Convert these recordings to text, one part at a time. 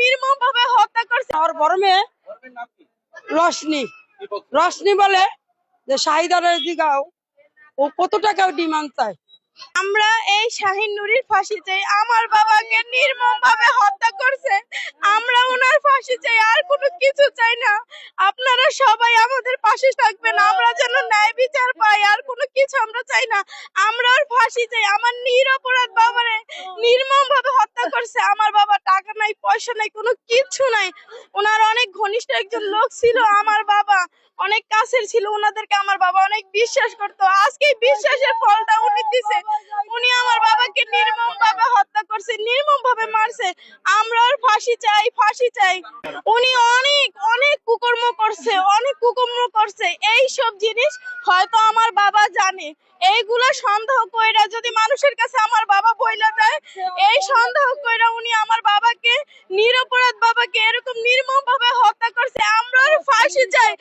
নির্মম ভাবে হত্যা করছে। আমার বড় মেয়ে রশনি রশনি বলে যে শাহিদারের জিগাও ও কত টাকা ডিমান্ড চায়। আমরা এই শাহিন নুরির ফাঁসি চাই। আমার বাবাকে নির্মম ভাবে হত্যা করছে, আমরা ওনার ফাঁসি চাই, আর কোনো কিছু চাই না। আপনারা সবাই আমাদের পাশে থাকবেন, আমরা যেন ন্যায় বিচার পাই, আর কোনো কিছু আমরা চাই না। আমরা ওর ফাঁসি চাই। আমার নিরপরাধ বাবারে নির্মম ভাবে হত্যা করছে। আমার বাবা টাকা নাই, পয়সা নাই, কোনো কিছু নাই। ওনার অনেক ঘনিষ্ঠ একজন লোক ছিল, আমার বাবা অনেক কাছের ছিল, ওনাদেরকে আমার বাবা অনেক বিশ্বাস করতো। আজকে বিশ্বাসের ফলটা উনি দিছে। উনি আমার বাবাকে নির্মম ভাবে হত্যা করছে, নির্মম ভাবে মারছে। আমরা ওর ফাঁসি চাই, ফাঁসি চাই। উনি অনেক অনেক কুকর্ম করছে, অনেক কুকর্ম করছে। এই সব জিনিস হয়তো আমার বাবা জানে। এইগুলো সন্দেহ কইরা যদি মানুষের কাছে আমার বাবা বইলা দেয়, এই সন্দেহ কইরা উনি আমার বাবাকে, নিরপরাধ বাবাকে এরকম নির্মম ভাবে হত্যা করছে। আমরা ওর ফাঁসি চাই।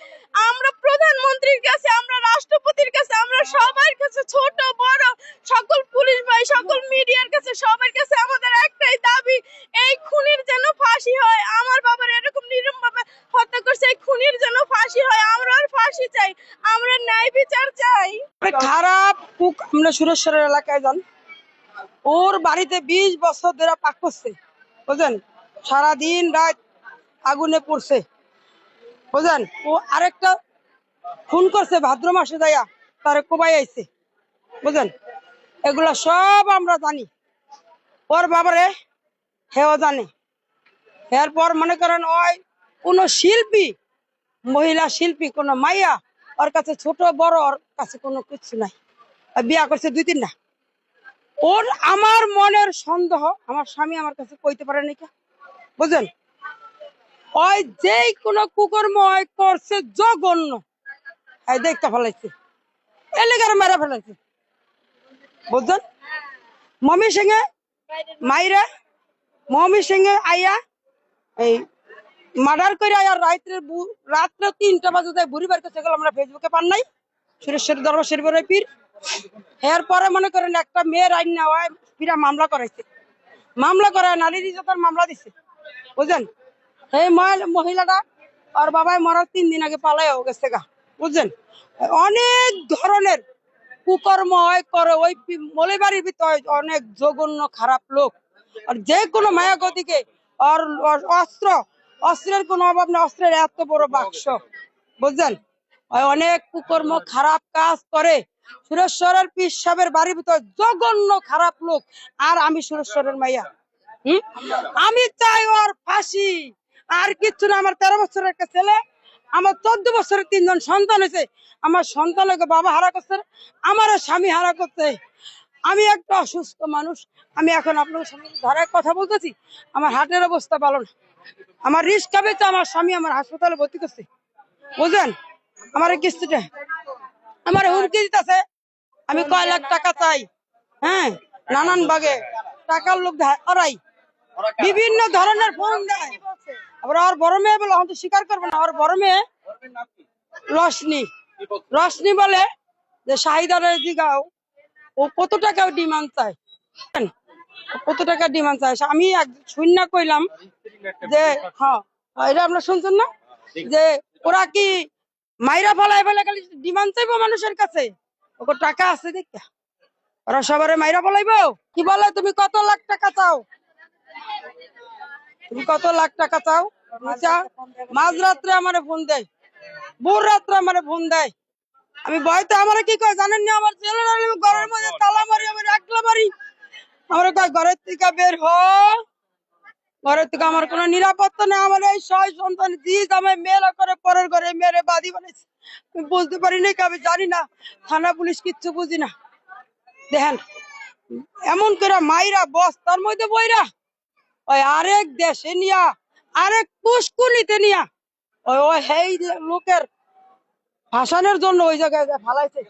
আমরা প্রধানমন্ত্রীর কাছে, আমরা রাষ্ট্রপতির কাছে, আমরা সবার কাছে, ছোট বড় সকল পুলিশ ভাই, সকল মিডিয়ার কাছে, সবার কাছে আমাদের একটাই দাবি, এই খুনির যেন ফাঁসি হয়। আমার বাবার এরকম নির্মমভাবে হত্যা করছে, এই খুনির যেন ফাঁসি হয়। আমরা আর ফাঁসি চাই, আমরা ন্যায় বিচার চাই। খারাপ কুক আমরা সুরেশ্বরের এলাকায় যান, ওর বাড়িতে 20 বছর ধরে পাক করছে, বুঝলেন? সারাদিন রাত আগুনে পড়ছে, বুঝলেন? ও আরেকটা খুন করছে ভাদ্র মাসে যাইয়া, তারে কোবাই আইছে, বুঝলেন? এগুলা সব আমরা জানি। ওর বাবারে হেও জানে। এরপর মনে করেন ওই কোনো শিল্পী, মহিলা শিল্পী, কোনো মাইয়া ওর কাছে, ছোট বড় ওর কাছে কোনো কিছু নাই। বিয়া করছে 2-3টা। ওর আমার মনের সন্দেহ, আমার স্বামী আমার কাছে কইতে পারে নাকি, বুঝলেন? ওই যে কোনো কুকর্ম করছে জঘন্য, দেখতে ফেলাইছে, এলাকার মেরা ফেলাইছে, বুঝলেন? মমি সিংহে মাইরা, মমি সিংহে আইয়া এই মার্ডার করে আর রাত্রে 3টা বাজে যায় বুড়ি বার কাছে গেল। আমরা ফেসবুকে পান নাই, সুরেশ্বর দরবার শরীফের পীর। এরপরে মনে করেন একটা মেয়ের আইন না হয় পীরা মামলা করাইছে, মামলা করে নারী নির্যাতন মামলা দিছে, বুঝলেন? এই মহিলাটা আর বাবাই মরার 3 দিন আগে পালাইও গেছে গা, বুঝলেন? অনেক ধরনের কুকর্ম করে ওই মলিবাড়ির ভিতরে, অনেক জঘন্য খারাপ লোক। আর যে কোনো মায়া গতিকে আর অস্ত্রের কোনো অভাব নেই, অস্ত্রের এত বড় বাক্স, বুঝলেন? অনেক কুকর্ম খারাপ কাজ করে। সুরেশ্বরের পীর সাহেবের বাড়ির ভিতর জঘন্য খারাপ লোক। আর আমি সুরেশ্বরের মাইয়া, আমি চাই ওর ফাঁসি, আর কিচ্ছু না। আমার 13 বছরের একটা ছেলে, আমার 14 বছরের 3 জন সন্তান হয়েছে। আমার সন্তানকে বাবা হারা করছে, আমার স্বামী হারা করছে। আমি একটা অসুস্থ মানুষ, আমি এখন আপনার সামনে ধারায় কথা বলতেছি। আমার হার্টের অবস্থা ভালো না, আমার রিস্ক বেঁচে আমার স্বামী আমার হাসপাতালে ভর্তি করছে, বুঝলেন? আমার কিস্তিটা আমার হুমকি দিতেছে, আমি কয় লাখ টাকা চাই। হ্যাঁ, নানান ভাগে টাকার লোক ওরাই বিভিন্ন ধরনের ফোন দেয়। আবার ওর বড় মেয়ে বলে হয়তো স্বীকার করবে না, ওর বড় মেয়ে রশনি রশনি বলে যে শাহিদারের জিগাও ও কত টাকা ডিমান্ড চায়, কত টাকা ডিমান্ড চায়। আমি শূন্য কইলাম যে হ্যাঁ, এটা আপনার শুনছেন না, যে ওরা কি মাইরা ফেলায় ফেলে খালি ডিমান্ড চাইবো মানুষের কাছে, ওর টাকা আছে দেখা ওরা সবারে মাইরা ফেলাইবো। কি বলে তুমি কত লাখ টাকা চাও, তুমি কত লাখ টাকা চাও? মাঝরাত্রে আমারে ফোন দেয়, ভোর রাত্রে আমারে ফোন দেয়। আমি ভয়তে আমার কি কয় জানেন না, আমার ছেলেরা ঘরের মধ্যে তালা মারি, আমার একলা মারি। আমার কয় ঘরের থেকে বের হ, ঘরের থেকে আমার কোনো নিরাপত্তা নেই। আমার এই 6 সন্তান জিদ আমায় মেলা করে পরের ঘরে মেরে বাদি বানাইছে। আমি বুঝতে পারি না, আমি জানি না, থানা পুলিশ কিচ্ছু বুঝি না। দেখেন এমন করে মাইরা বস্তার মধ্যে বইরা ওই আরেক দেশে নিয়া, আরেক পুষ্কুনিতে নিয়া ওই ওই লোকের ভাসানের জন্য ওই জায়গায় ফালাইছে।